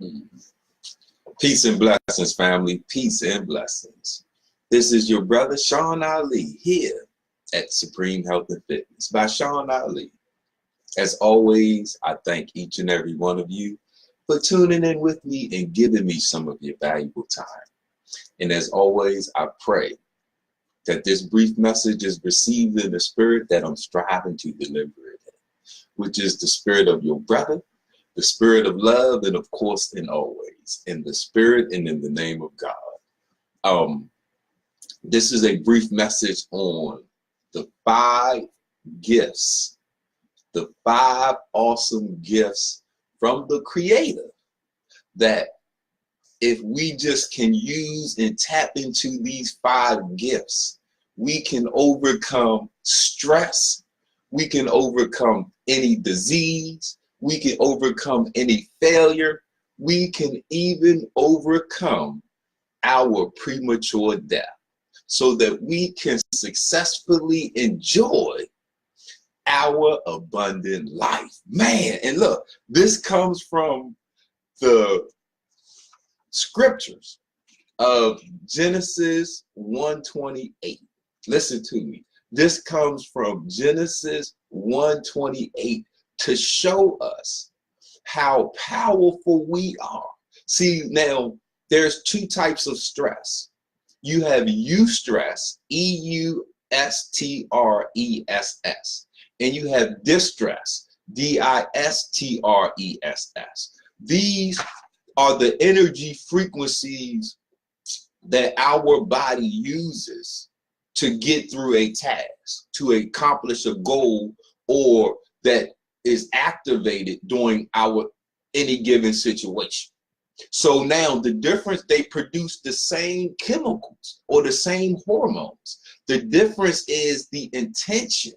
Mm. Peace and blessings, family. Peace and blessings. This is your brother Sean Ali here at Supreme Health and Fitness by Sean Ali. As always, I thank each and every one of you for tuning in with me and giving me some of your valuable time. And as always, I pray that this brief message is received in the spirit that I'm striving to deliver it in, which is the spirit of your brother, the spirit of love, and of course, and always, in the spirit and in the name of God. This is a brief message on the 5 gifts, the 5 awesome gifts from the Creator that if we just can use and tap into these 5 gifts, we can overcome stress, we can overcome any disease, we can overcome any failure, we can even overcome our premature death so that we can successfully enjoy our abundant life. Man, and look, this comes from the scriptures of Genesis 1:28. Listen to me. This comes from Genesis 1:28 to show us how powerful we are. See, now there's 2 types of stress. You have eustress, E-U-S-T-R-E-S-S, and you have distress, D-I-S-T-R-E-S-S. These are the energy frequencies that our body uses to get through a task, to accomplish a goal, or that is activated during any given situation. So now the difference, they produce the same chemicals or the same hormones. The difference is the intention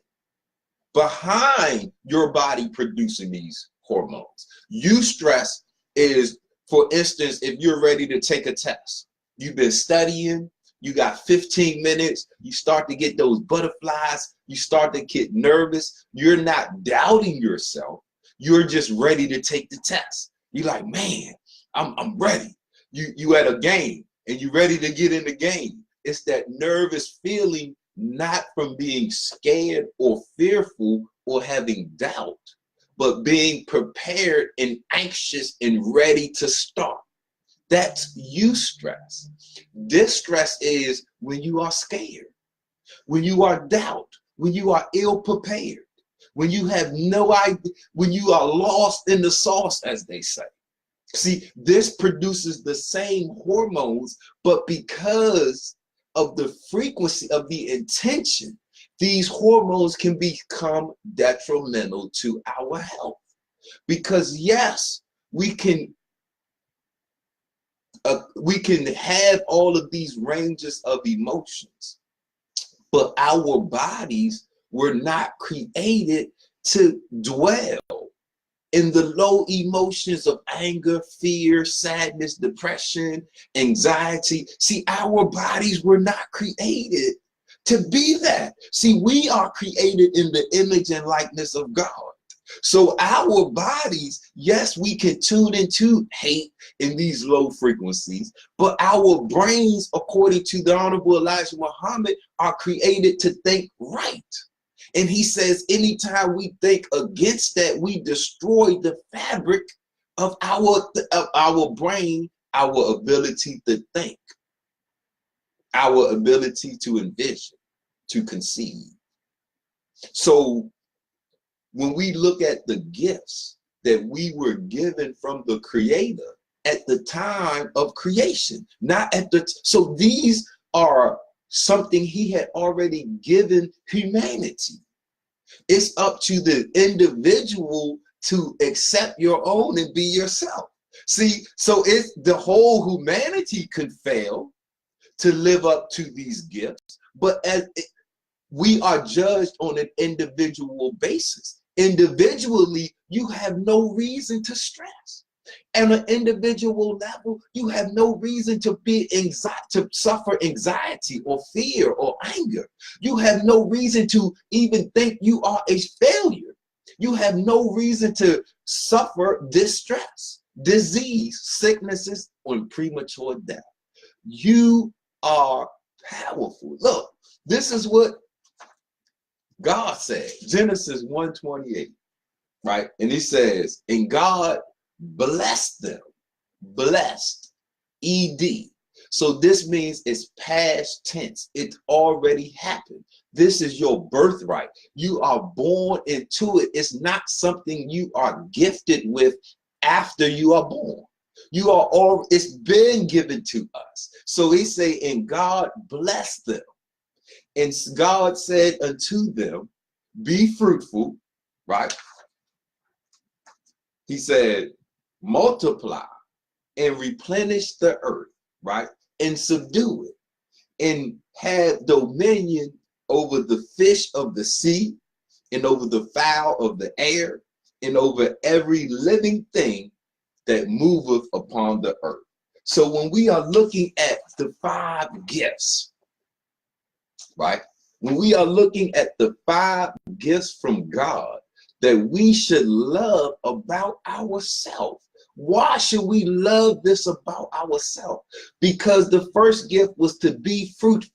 behind your body producing these hormones. Eustress is, for instance, if you're ready to take a test, you've been studying, you got 15 minutes, you start to get those butterflies, you start to get nervous, you're not doubting yourself, you're just ready to take the test. You're like, man, I'm ready. You at a game and you're ready to get in the game. It's that nervous feeling, not from being scared or fearful or having doubt, but being prepared and anxious and ready to start. That's eustress. Distress is when you are scared, when you are doubt, when you are ill prepared, when you have no idea, when you are lost in the sauce, as they say. See, this produces the same hormones, but because of the frequency of the intention, these hormones can become detrimental to our health. Because yes, we can have all of these ranges of emotions, but our bodies were not created to dwell in the low emotions of anger, fear, sadness, depression, anxiety. See, our bodies were not created to be that. See, we are created in the image and likeness of God. So our bodies, yes, we can tune into hate in these low frequencies, but our brains, according to the Honorable Elijah Muhammad, are created to think right. And he says, anytime we think against that, we destroy the fabric of our brain, our ability to think, our ability to envision, to conceive. So when we look at the gifts that we were given from the Creator at the time of creation, so these are something he had already given humanity. It's up to the individual to accept your own and be yourself. See, so it's the whole humanity could fail to live up to these gifts, but we are judged on an individual basis. Individually, you have no reason to stress. On an individual level, you have no reason to suffer anxiety or fear or anger. You have no reason to even think you are a failure. You have no reason to suffer distress. disease, sicknesses, or premature death. You are powerful. Look, this is what God said, Genesis 1:28, right? And he says, and God blessed them, blessed, ED. So this means it's past tense. It already happened. This is your birthright. You are born into it. It's not something you are gifted with after you are born. You are all, it's been given to us. So he say, and God blessed them. And God said unto them, be fruitful, right? He said, multiply and replenish the earth, right? And subdue it, and have dominion over the fish of the sea, and over the fowl of the air, and over every living thing that moveth upon the earth. So when we are looking at the 5 gifts, right? When we are looking at the 5 gifts from God that we should love about ourselves. Why should we love this about ourselves? Because the first gift was to be fruitful.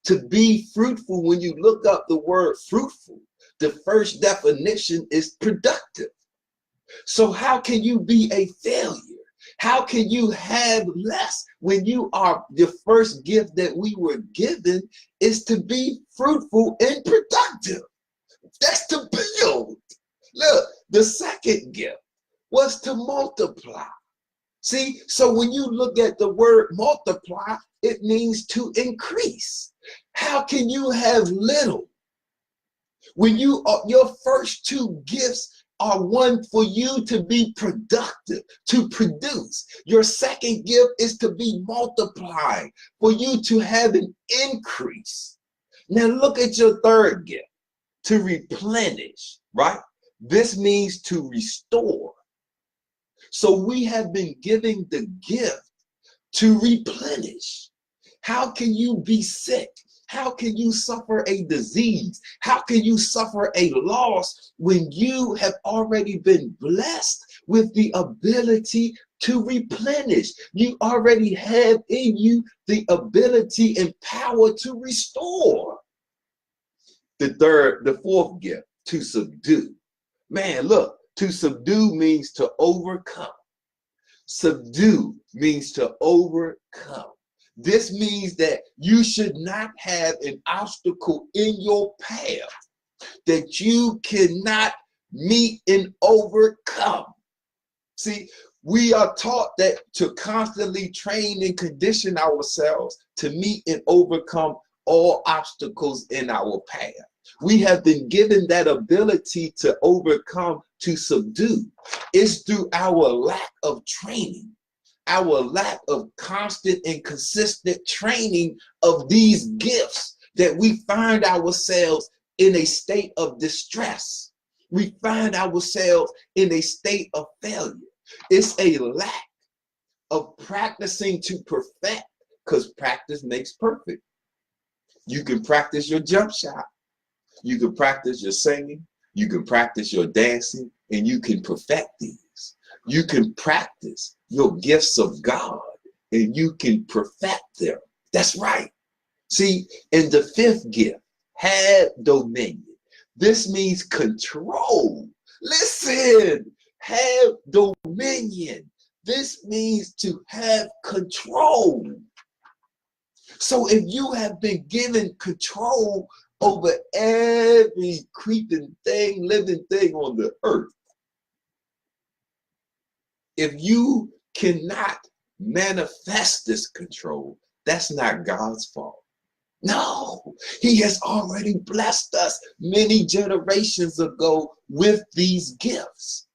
To be fruitful, when you look up the word fruitful, the first definition is productive. So how can you be a failure? How can you have less when you are, the first gift that we were given is to be fruitful and productive? That's to build. Look, the second gift was to multiply. See, so when you look at the word multiply, it means to increase. How can you have little when you are, your first 2 gifts are one for you to be productive, to produce. Your second gift is to be multiplying, for you to have an increase. Now look at your third gift, to replenish, right? This means to restore. So we have been given the gift to replenish. How can you be sick? How can you suffer a disease? How can you suffer a loss when you have already been blessed with the ability to replenish? You already have in you the ability and power to restore. The fourth gift, to subdue. Man, look, to subdue means to overcome. Subdue means to overcome. This means that you should not have an obstacle in your path that you cannot meet and overcome. See, we are taught that to constantly train and condition ourselves to meet and overcome all obstacles in our path. We have been given that ability to overcome, to subdue. It's through our lack of training, our lack of constant and consistent training of these gifts, that we find ourselves in a state of distress. We find ourselves in a state of failure. It's a lack of practicing to perfect, because practice makes perfect. You can practice your jump shot. You can practice your singing. You can practice your dancing, and you can perfect these. You can practice your gifts of God, and you can perfect them. That's right. See, in the fifth gift, have dominion. This means control. Listen, have dominion. This means to have control. So if you have been given control over every creeping thing, living thing on the earth, if you cannot manifest this control, that's not God's fault. No, he has already blessed us many generations ago with these gifts.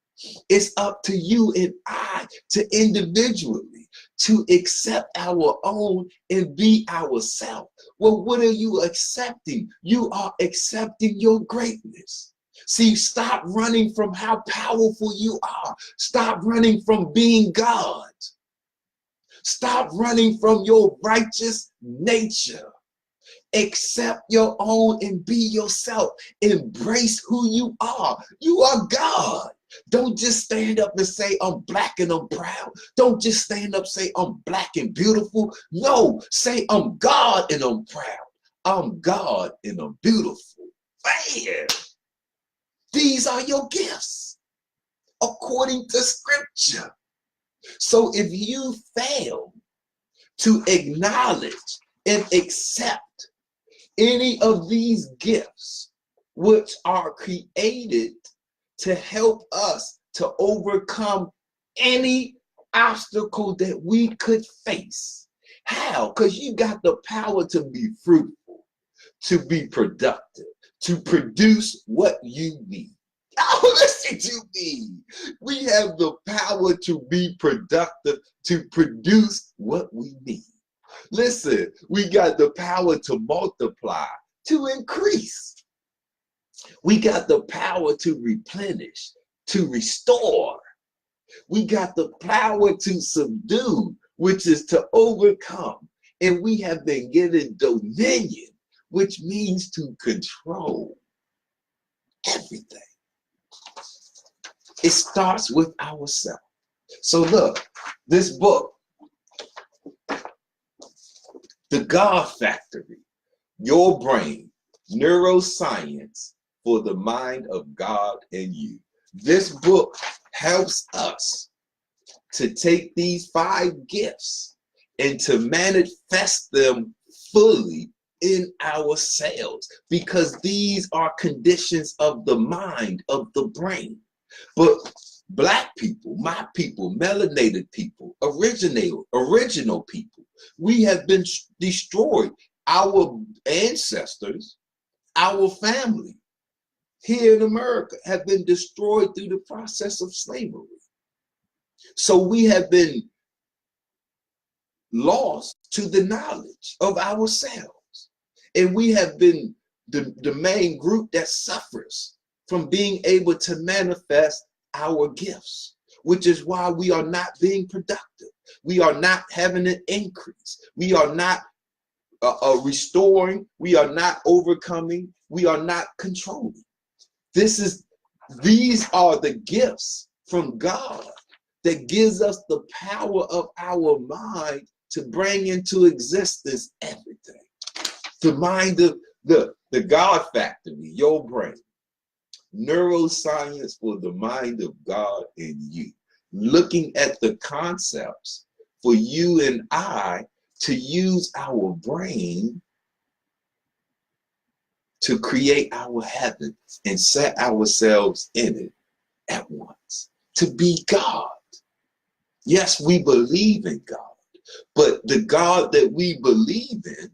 It's up to you and I to individually to accept our own and be ourselves. Well, what are you accepting? You are accepting your greatness. See, stop running from how powerful you are. Stop running from being God. Stop running from your righteous nature. Accept your own and be yourself. Embrace who you are. You are God. Don't just stand up and say, I'm black and I'm proud. Don't just stand up and say, I'm black and beautiful. No, say, I'm God and I'm proud. I'm God and I'm beautiful. Man, these are your gifts according to scripture. So if you fail to acknowledge and accept any of these gifts, which are created to help us to overcome any obstacle that we could face. How? Because you got the power to be fruitful, to be productive, to produce what you need. Oh, listen to me. We have the power to be productive, to produce what we need. Listen, we got the power to multiply, to increase. We got the power to replenish, to restore. We got the power to subdue, which is to overcome. And we have been given dominion, which means to control everything. It starts with ourselves. So look, this book, The God Factory, Your Brain, Neuroscience for the Mind of God and You. This book helps us to take these 5 gifts and to manifest them fully in ourselves, because these are conditions of the mind, of the brain. But black people, my people, melanated people, original people, we have been destroyed. Our ancestors, our family here in America have been destroyed through the process of slavery. So we have been lost to the knowledge of ourselves. And we have been the main group that suffers from being able to manifest our gifts, which is why we are not being productive. We are not having an increase. We are not restoring. We are not overcoming. We are not controlling. These are the gifts from God that gives us the power of our mind to bring into existence everything. The mind of the God Factory, your brain. Neuroscience for the mind of God in you. Looking at the concepts for you and I to use our brain to create our heaven and set ourselves in it at once. To be God. Yes, we believe in God, but the God that we believe in,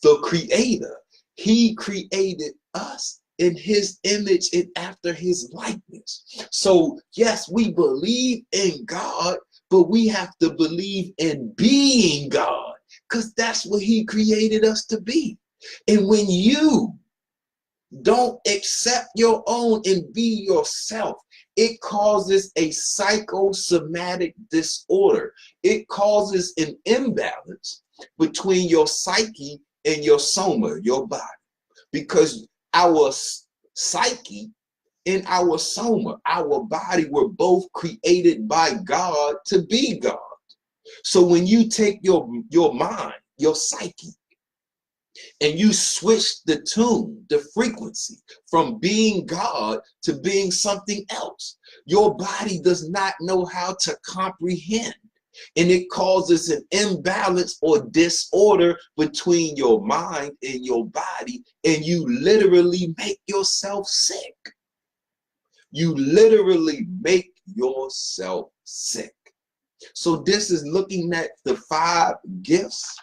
the Creator, He created us in His image and after His likeness. So yes, we believe in God, but we have to believe in being God, because that's what He created us to be. And when you don't accept your own and be yourself, it causes a psychosomatic disorder. It causes an imbalance between your psyche and your soma, your body. Because our psyche and our soma, our body, were both created by God to be God. So when you take your mind, your psyche, and you switch the tune, the frequency, from being God to being something else, your body does not know how to comprehend. And it causes an imbalance or disorder between your mind and your body, and you literally make yourself sick. You literally make yourself sick. So this is looking at the 5 gifts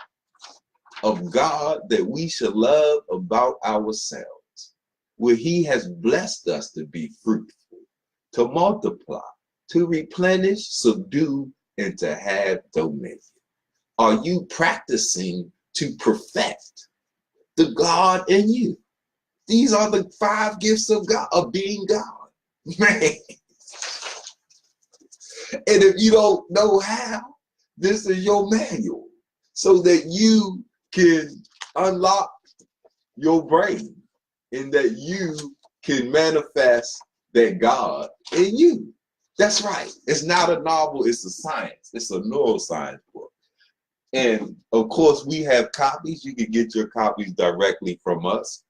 of God that we should love about ourselves, where He has blessed us to be fruitful, to multiply, to replenish, subdue, and to have dominion. Are you practicing to perfect the God in you? These are the 5 gifts of God, of being God. Man. And if you don't know how, this is your manual so that you can unlock your brain and that you can manifest that God in you. That's right. It's not a novel, it's a science. It's a neuroscience book. And of course, we have copies. You can get your copies directly from us.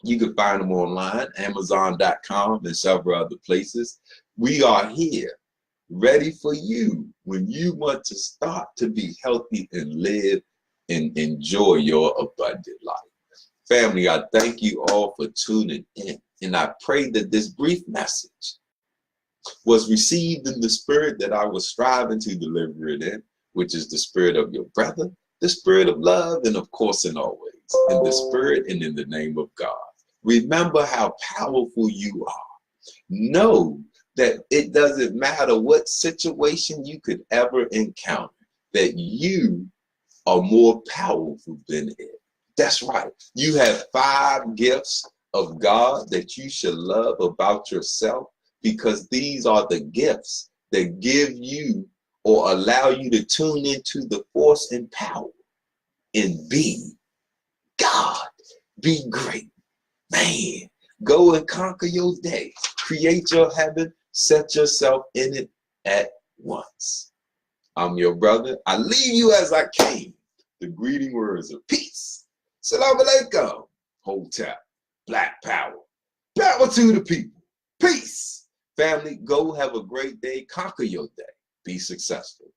You can find them online, Amazon.com and several other places. We are here, ready for you when you want to start to be healthy and live and enjoy your abundant life. Family, I thank you all for tuning in. And I pray that this brief message was received in the spirit that I was striving to deliver it in, which is the spirit of your brother, the spirit of love, and of course, and always, in the spirit and in the name of God. Remember how powerful you are. Know that it doesn't matter what situation you could ever encounter, that you are more powerful than it. That's right. You have 5 gifts of God that you should love about yourself, because these are the gifts that give you or allow you to tune into the force and power and be God. Be great. Man, go and conquer your day. Create your heaven. Set yourself in it at once. I'm your brother. I leave you as I came. The greeting words of peace. Salam alaikum. Hotep. Black power. Power to the people. Peace. Family, go have a great day. Conquer your day. Be successful.